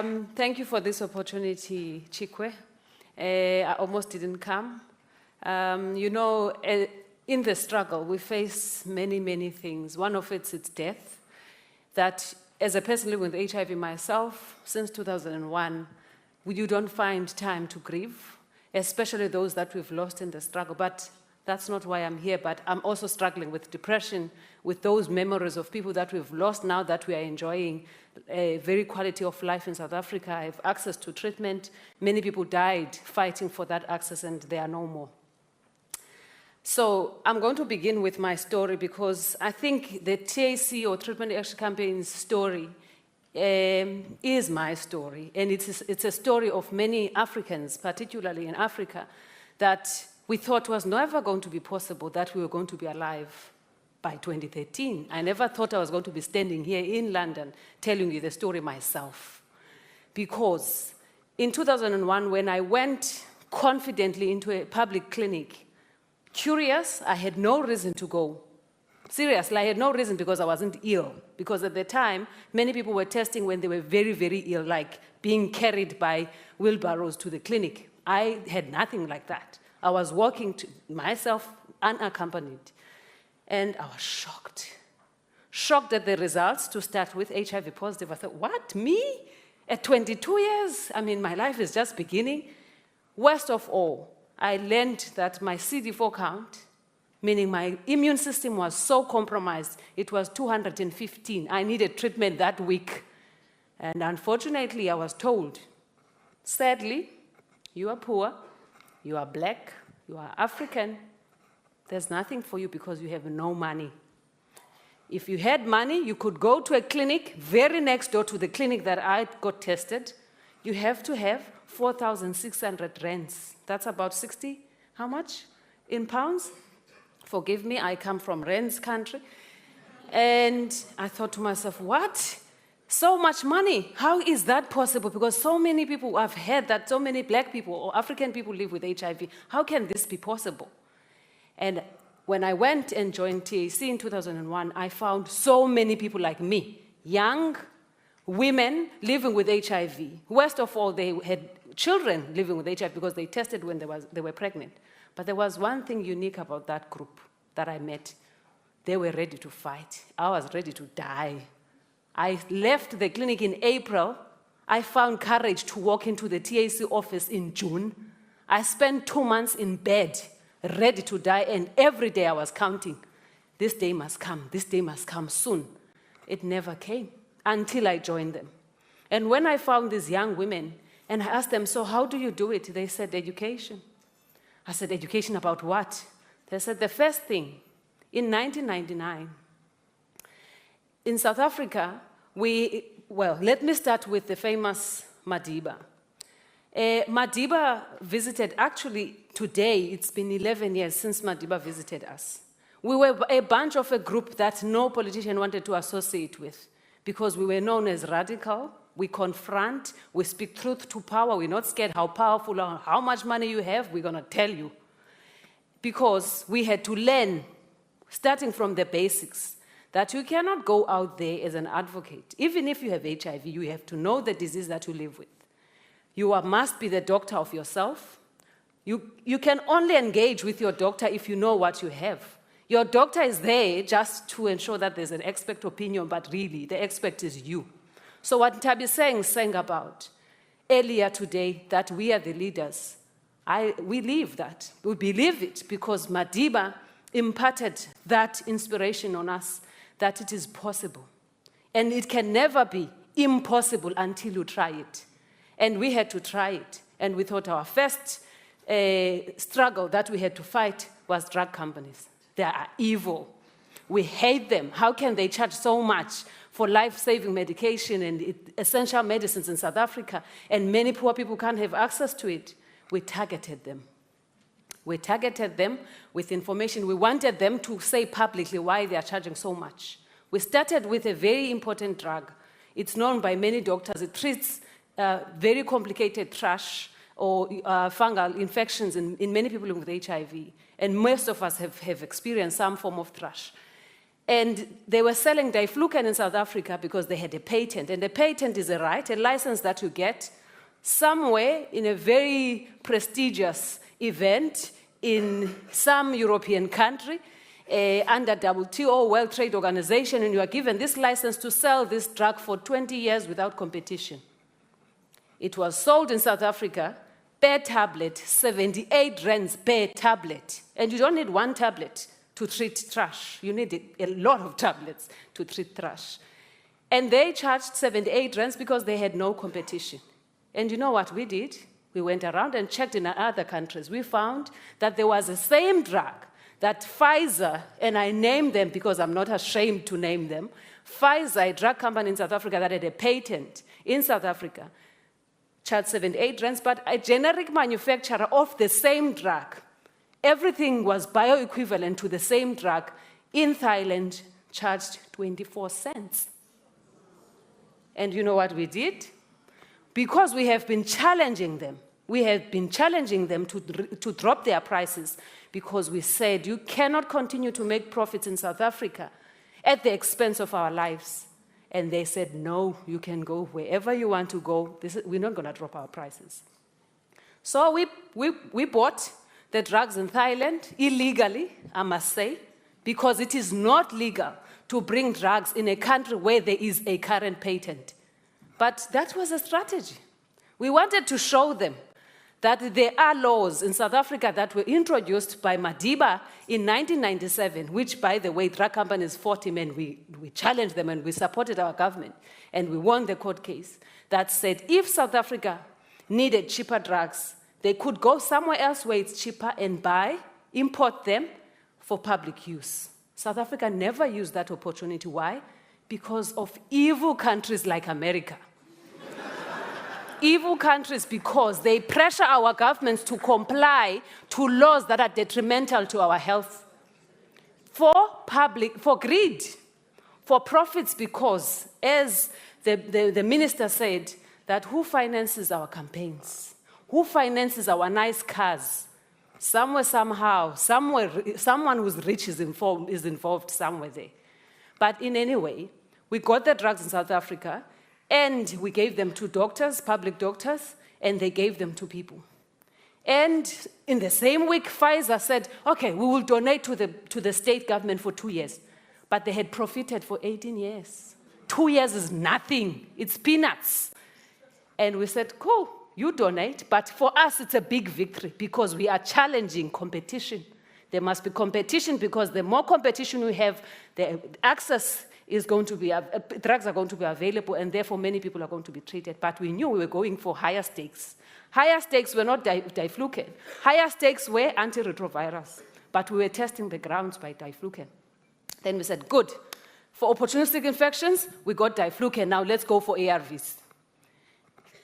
Thank you for this opportunity, Chikwe. I almost didn't come. In the struggle, we face many, many things. One of it's death. That as a person living with HIV myself, since 2001, you don't find time to grieve, especially those that we've lost in the struggle. But that's not why I'm here, but I'm also struggling with depression, with those memories of people that we've lost now that we are enjoying a very quality of life in South Africa. I have access to treatment. Many people died fighting for that access, and they are no more. So I'm going to begin with my story because I think the TAC or Treatment Action Campaign's story is my story. And it's a story of many Africans, particularly in Africa, that we thought was never going to be possible, that we were going to be alive by 2013. I never thought I was going to be standing here in London telling you the story myself. Because in 2001, when I went confidently into a public clinic, curious, I had no reason to go. Seriously, I had no reason because I wasn't ill. Because at the time, many people were testing when they were very, very ill, like being carried by wheelbarrows to the clinic. I had nothing like that. I was walking to myself unaccompanied. And I was shocked. Shocked at the results to start with, HIV positive. I thought, what, me? At 22 years? I mean, my life is just beginning. Worst of all, I learned that my CD4 count, meaning my immune system was so compromised, it was 215. I needed treatment that week. And unfortunately, I was told, sadly, you are poor, you are black, you are African, there's nothing for you because you have no money. If you had money, you could go to a clinic very next door to the clinic that I got tested. You have to have 4,600 rands. That's about 60, how much? In pounds? Forgive me, I come from rands country. And I thought to myself, what? So much money, how is that possible? Because so many people, I've heard that so many black people or African people live with HIV. How can this be possible? And when I went and joined TAC in 2001, I found so many people like me, young women living with HIV. Worst of all, they had children living with HIV because they tested when they were pregnant. But there was one thing unique about that group that I met. They were ready to fight. I was ready to die. I left the clinic in April. I found courage to walk into the TAC office in June. I spent 2 months in bed, ready to die, and every day I was counting. This day must come soon. It never came until I joined them. And when I found these young women, and I asked them, so how do you do it? They said, education. I said, education about what? They said, the first thing, in 1999, in South Africa, let me start with the famous Madiba. Madiba visited, actually today, it's been 11 years since Madiba visited us. We were a bunch of a group that no politician wanted to associate with because we were known as radical. We confront, we speak truth to power. We're not scared how powerful or how much money you have, we're going to tell you. Because we had to learn, starting from the basics, that you cannot go out there as an advocate. Even if you have HIV, you have to know the disease that you live with. You must be the doctor of yourself. You can only engage with your doctor if you know what you have. Your doctor is there just to ensure that there's an expert opinion, but really, the expert is you. So what Tabi sang about earlier today, that we are the leaders, we live that. We believe it because Madiba imparted that inspiration on us, that it is possible. And it can never be impossible until you try it. And we had to try it. And we thought our first struggle that we had to fight was drug companies. They are evil. We hate them. How can they charge so much for life-saving medication and essential medicines in South Africa, and many poor people can't have access to it? We targeted them. We targeted them with information. We wanted them to say publicly why they are charging so much. We started with a very important drug. It's known by many doctors. It treats very complicated thrush or fungal infections in many people with HIV. And most of us have experienced some form of thrush. And they were selling diflucan in South Africa because they had a patent. And a patent is a right, a license that you get somewhere in a very prestigious event in some European country under WTO, World Trade Organization, and you are given this license to sell this drug for 20 years without competition. It was sold in South Africa per tablet, 78 rands per tablet. And you don't need one tablet to treat thrush. You need a lot of tablets to treat thrush. And they charged 78 rands because they had no competition. And you know what we did? We went around and checked in other countries. We found that there was the same drug that Pfizer, and I named them because I'm not ashamed to name them, Pfizer, a drug company in South Africa that had a patent in South Africa, charged 78 rands, but a generic manufacturer of the same drug, everything was bioequivalent to the same drug, in Thailand, charged 24 cents. And you know what we did? Because we have been challenging them, to drop their prices, because we said you cannot continue to make profits in South Africa at the expense of our lives. And they said, no, you can go wherever you want to go. We're not going to drop our prices. So we bought the drugs in Thailand illegally, I must say, because it is not legal to bring drugs in a country where there is a current patent. But that was a strategy. We wanted to show them that there are laws in South Africa that were introduced by Madiba in 1997, which, by the way, drug companies fought him, and we challenged them and we supported our government, and we won the court case, that said if South Africa needed cheaper drugs, they could go somewhere else where it's cheaper and import them for public use. South Africa never used that opportunity. Why? Because of evil countries like America. Evil countries because they pressure our governments to comply to laws that are detrimental to our health. For greed, for profits, because, as the minister said, that who finances our campaigns? Who finances our nice cars? Somewhere, somehow, someone who's rich is involved somewhere there. But in any way, we got the drugs in South Africa, and we gave them to doctors, public doctors, and they gave them to people. And in the same week, Pfizer said, okay, we will donate to the state government for 2 years. But they had profited for 18 years. 2 years is nothing. It's peanuts. And we said, cool, you donate, but for us it's a big victory because we are challenging competition. There must be competition because the more competition we have, the access is going to be, drugs are going to be available, and therefore many people are going to be treated. But we knew we were going for higher stakes. Higher stakes were not diflucan. Higher stakes were antiretrovirus. But we were testing the grounds by diflucan. Then we said, good. For opportunistic infections, we got diflucan. Now let's go for ARVs.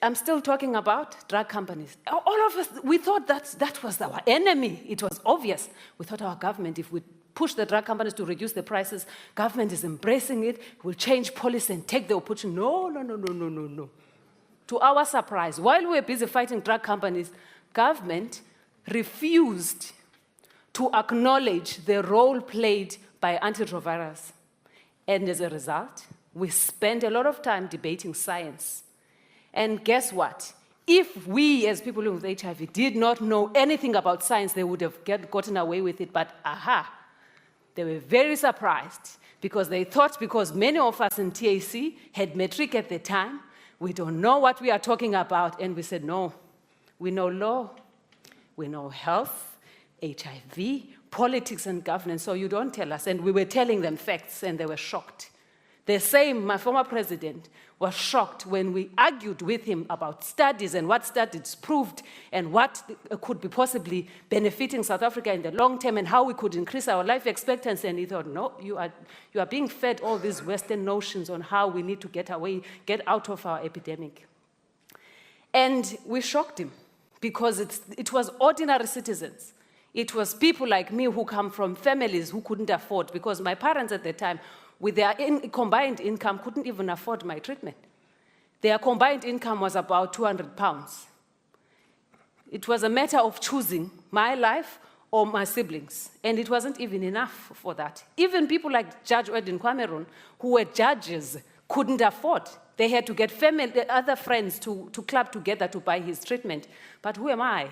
I'm still talking about drug companies. All of us, we thought that was our enemy. It was obvious. We thought our government, if we push the drug companies to reduce the prices, government is embracing it, will change policy and take the opportunity. No. To our surprise, while we were busy fighting drug companies, government refused to acknowledge the role played by antiretrovirus. And as a result, we spent a lot of time debating science. And guess what? If we, as people living with HIV, did not know anything about science, they would have gotten away with it. But they were very surprised because they thought, because many of us in TAC had matric at the time, we don't know what we are talking about. And we said, no, we know law, we know health, HIV, politics and governance, so you don't tell us. And we were telling them facts, and they were shocked. The same, my former president was shocked when we argued with him about studies and what studies proved and what could be possibly benefiting South Africa in the long term and how we could increase our life expectancy. And he thought, no, you are being fed all these Western notions on how we need to get out of our epidemic. And we shocked him because it was ordinary citizens. It was people like me who come from families who couldn't afford, because my parents at the time, with their combined income, couldn't even afford my treatment. Their combined income was about £200. It was a matter of choosing my life or my siblings. And it wasn't even enough for that. Even people like Judge Edwin Cameron, who were judges, couldn't afford. They had to get other friends to club together to buy his treatment. But who am I?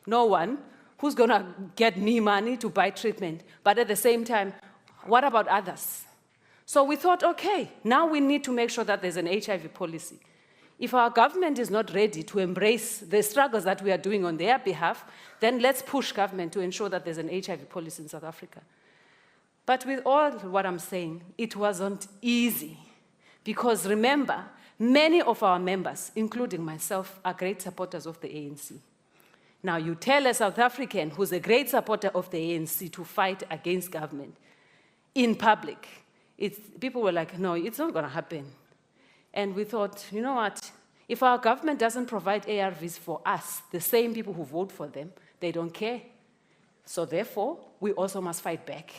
No one. Who's going to get me money to buy treatment? But at the same time, what about others? So we thought, okay, now we need to make sure that there's an HIV policy. If our government is not ready to embrace the struggles that we are doing on their behalf, then let's push government to ensure that there's an HIV policy in South Africa. But with all what I'm saying, it wasn't easy. Because remember, many of our members, including myself, are great supporters of the ANC. Now, you tell a South African who's a great supporter of the ANC to fight against government in public. People were like, no, it's not going to happen. And we thought, you know what? If our government doesn't provide ARVs for us, the same people who vote for them, they don't care. So therefore, we also must fight back.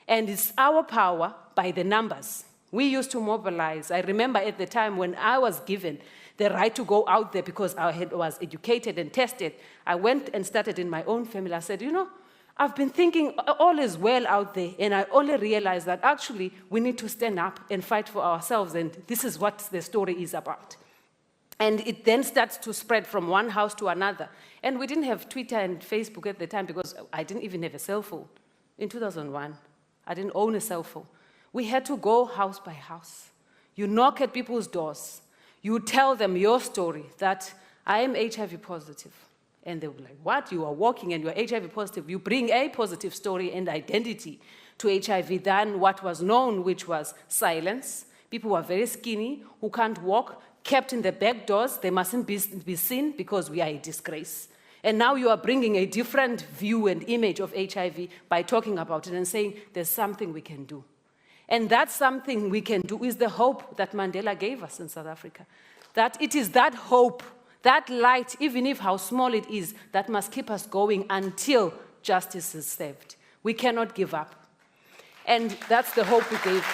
And it's our power by the numbers. We used to mobilize. I remember at the time when I was given the right to go out there because I was educated and tested, I went and started in my own family. I said, you know, I've been thinking all is well out there, and I only realized that actually we need to stand up and fight for ourselves, and this is what the story is about. And it then starts to spread from one house to another. And we didn't have Twitter and Facebook at the time because I didn't even have a cell phone. In 2001, I didn't own a cell phone. We had to go house by house. You knock at people's doors. You tell them your story, that I am HIV positive. And they were like, what? You are walking and you are HIV positive. You bring a positive story and identity to HIV than what was known, which was silence. People who are very skinny, who can't walk, kept in the back doors. They mustn't be seen because we are a disgrace. And now you are bringing a different view and image of HIV by talking about it and saying there's something we can do. And that something we can do is the hope that Mandela gave us in South Africa. That it is that hope, that light, even if how small it is, that must keep us going until justice is served. We cannot give up. And that's the hope we gave.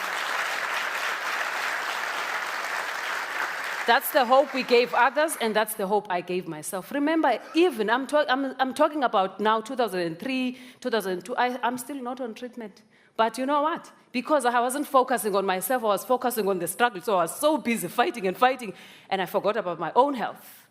That's the hope we gave others, and that's the hope I gave myself. Remember, even, I'm talking about now 2003, 2002, I'm still not on treatment. But you know what? Because I wasn't focusing on myself, I was focusing on the struggle, so I was so busy fighting, and I forgot about my own health.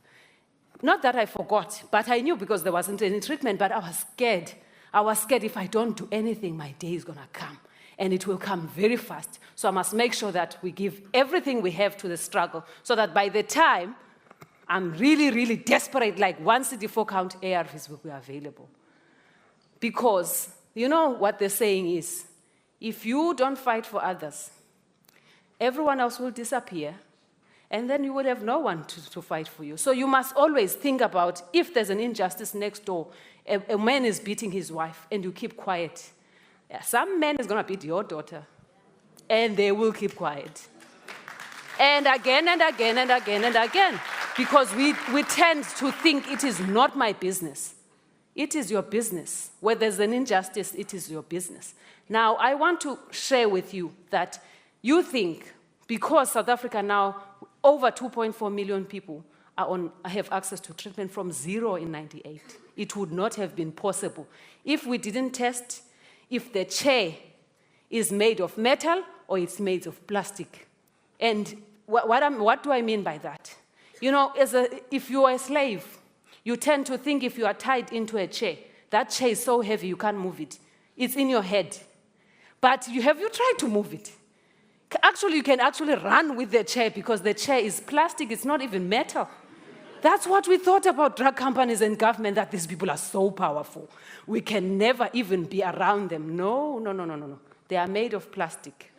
Not that I forgot, but I knew because there wasn't any treatment, but I was scared. I was scared if I don't do anything, my day is going to come, and it will come very fast. So I must make sure that we give everything we have to the struggle, so that by the time I'm really, really desperate, like 1 CD4 count ARVs will be available. Because you know what the saying is, if you don't fight for others, everyone else will disappear, and then you will have no one to fight for you. So you must always think about if there's an injustice next door, a man is beating his wife, and you keep quiet. Yeah, some man is going to beat your daughter, and they will keep quiet. And again, and again, and again, and again. Because we tend to think it is not my business. It is your business. Where there's an injustice, it is your business. Now, I want to share with you that you think, because South Africa now, over 2.4 million people have access to treatment from 0 in 98. It would not have been possible if we didn't test if the chair is made of metal or it's made of plastic. And what do I mean by that? You know, if you are a slave, you tend to think if you are tied into a chair, that chair is so heavy you can't move it. It's in your head. But have you tried to move it? Actually, you can actually run with the chair because the chair is plastic, it's not even metal. That's what we thought about drug companies and government, that these people are so powerful. We can never even be around them. No, no, no, no, no, no. They are made of plastic.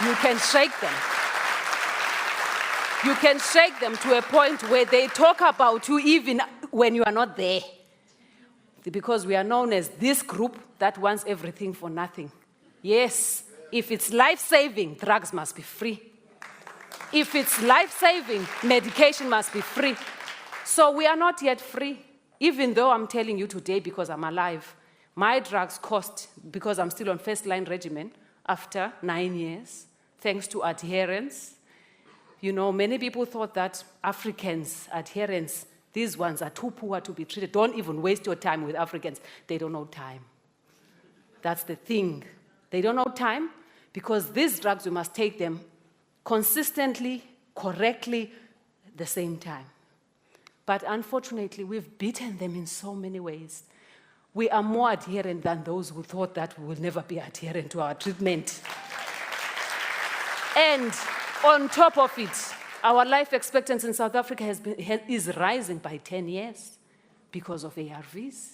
You can shake them. You can shake them to a point where they talk about you even when you are not there. Because we are known as this group that wants everything for nothing. Yes, if it's life-saving, drugs must be free. If it's life-saving, medication must be free. So we are not yet free, even though I'm telling you today because I'm alive. My drugs cost, because I'm still on first-line regimen, after 9 years, thanks to adherence. You know, many people thought that Africans' adherence These ones are too poor to be treated. Don't even waste your time with Africans. They don't know time. That's the thing. They don't know time because these drugs, we must take them consistently, correctly, at the same time. But unfortunately, we've beaten them in so many ways. We are more adherent than those who thought that we will never be adherent to our treatment. And on top of it, our life expectancy in South Africa is rising by 10 years because of ARVs.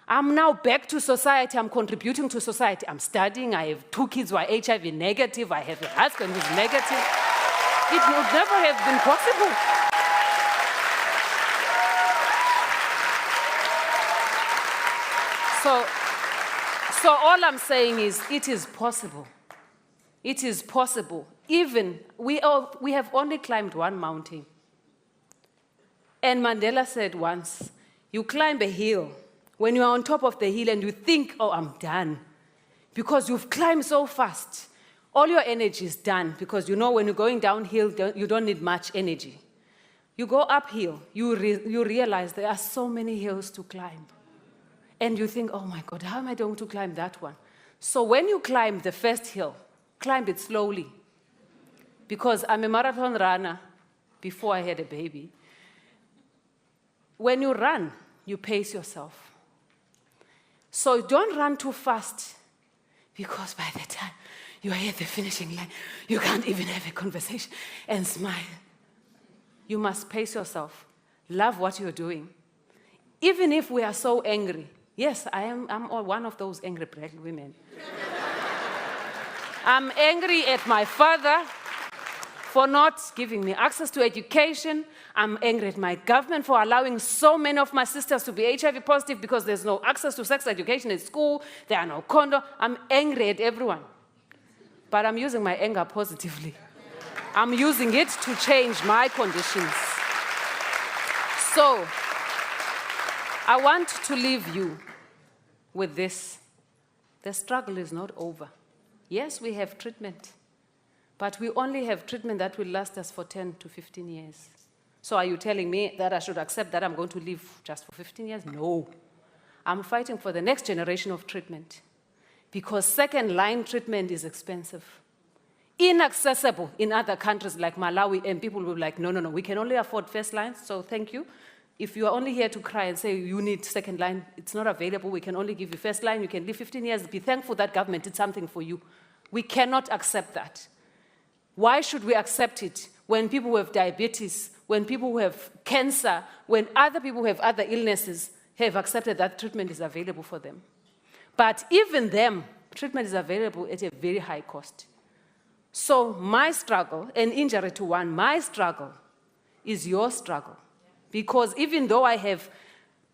I'm now back to society. I'm contributing to society. I'm studying. I have 2 kids who are HIV negative. I have a husband who's negative. It would never have been possible. So all I'm saying is it is possible. It is possible. Even, we have only climbed one mountain. And Mandela said once, you climb a hill. When you are on top of the hill and you think, oh, I'm done. Because you've climbed so fast. All your energy is done. Because you know when you're going downhill, you don't need much energy. You go uphill, you realize there are so many hills to climb. And you think, oh my God, how am I going to climb that one? So when you climb the first hill, climb it slowly. Because I'm a marathon runner before I had a baby. When you run, you pace yourself. So don't run too fast, because by the time you are at the finishing line, you can't even have a conversation and smile. You must pace yourself. Love what you're doing. Even if we are so angry. Yes, I'm one of those angry black women. I'm angry at my father for not giving me access to education. I'm angry at my government for allowing so many of my sisters to be HIV positive because there's no access to sex education at school. There are no condoms. I'm angry at everyone. But I'm using my anger positively. I'm using it to change my conditions. So, I want to leave you with this. The struggle is not over. Yes, we have treatment, but we only have treatment that will last us for 10 to 15 years. So are you telling me that I should accept that I'm going to live just for 15 years? No. I'm fighting for the next generation of treatment because second-line treatment is expensive. Inaccessible in other countries like Malawi, and people will be like, no, we can only afford first line, so thank you. If you are only here to cry and say you need second line, it's not available. We can only give you first line. You can live 15 years. Be thankful that government did something for you. We cannot accept that. Why should we accept it when people who have diabetes, when people who have cancer, when other people who have other illnesses have accepted that treatment is available for them? But even them, treatment is available at a very high cost. So my struggle, an injury to one, my struggle is your struggle. Because even though I have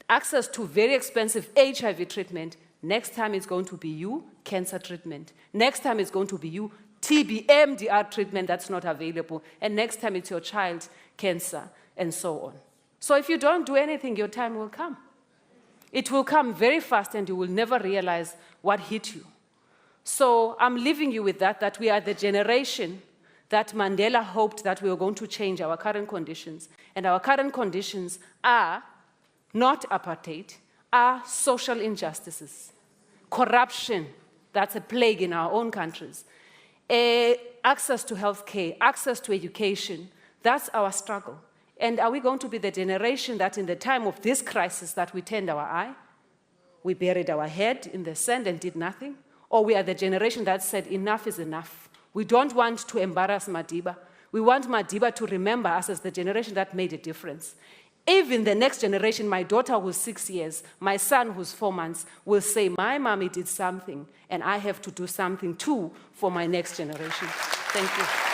access to very expensive HIV treatment, next time it's going to be you, cancer treatment. Next time it's going to be you, TB, MDR treatment that's not available. And next time it's your child, cancer, and so on. So if you don't do anything, your time will come. It will come very fast and you will never realize what hit you. So I'm leaving you with that we are the generation that Mandela hoped that we were going to change our current conditions. And our current conditions are not apartheid, are social injustices, corruption, that's a plague in our own countries, access to health care, access to education, that's our struggle. And are we going to be the generation that in the time of this crisis that we turned our eye, we buried our head in the sand and did nothing? Or we are the generation that said enough is enough? We don't want to embarrass Madiba. We want Madiba to remember us as the generation that made a difference. Even the next generation, my daughter who's 6 years, my son who's 4 months, will say, my mommy did something, and I have to do something too for my next generation. Thank you.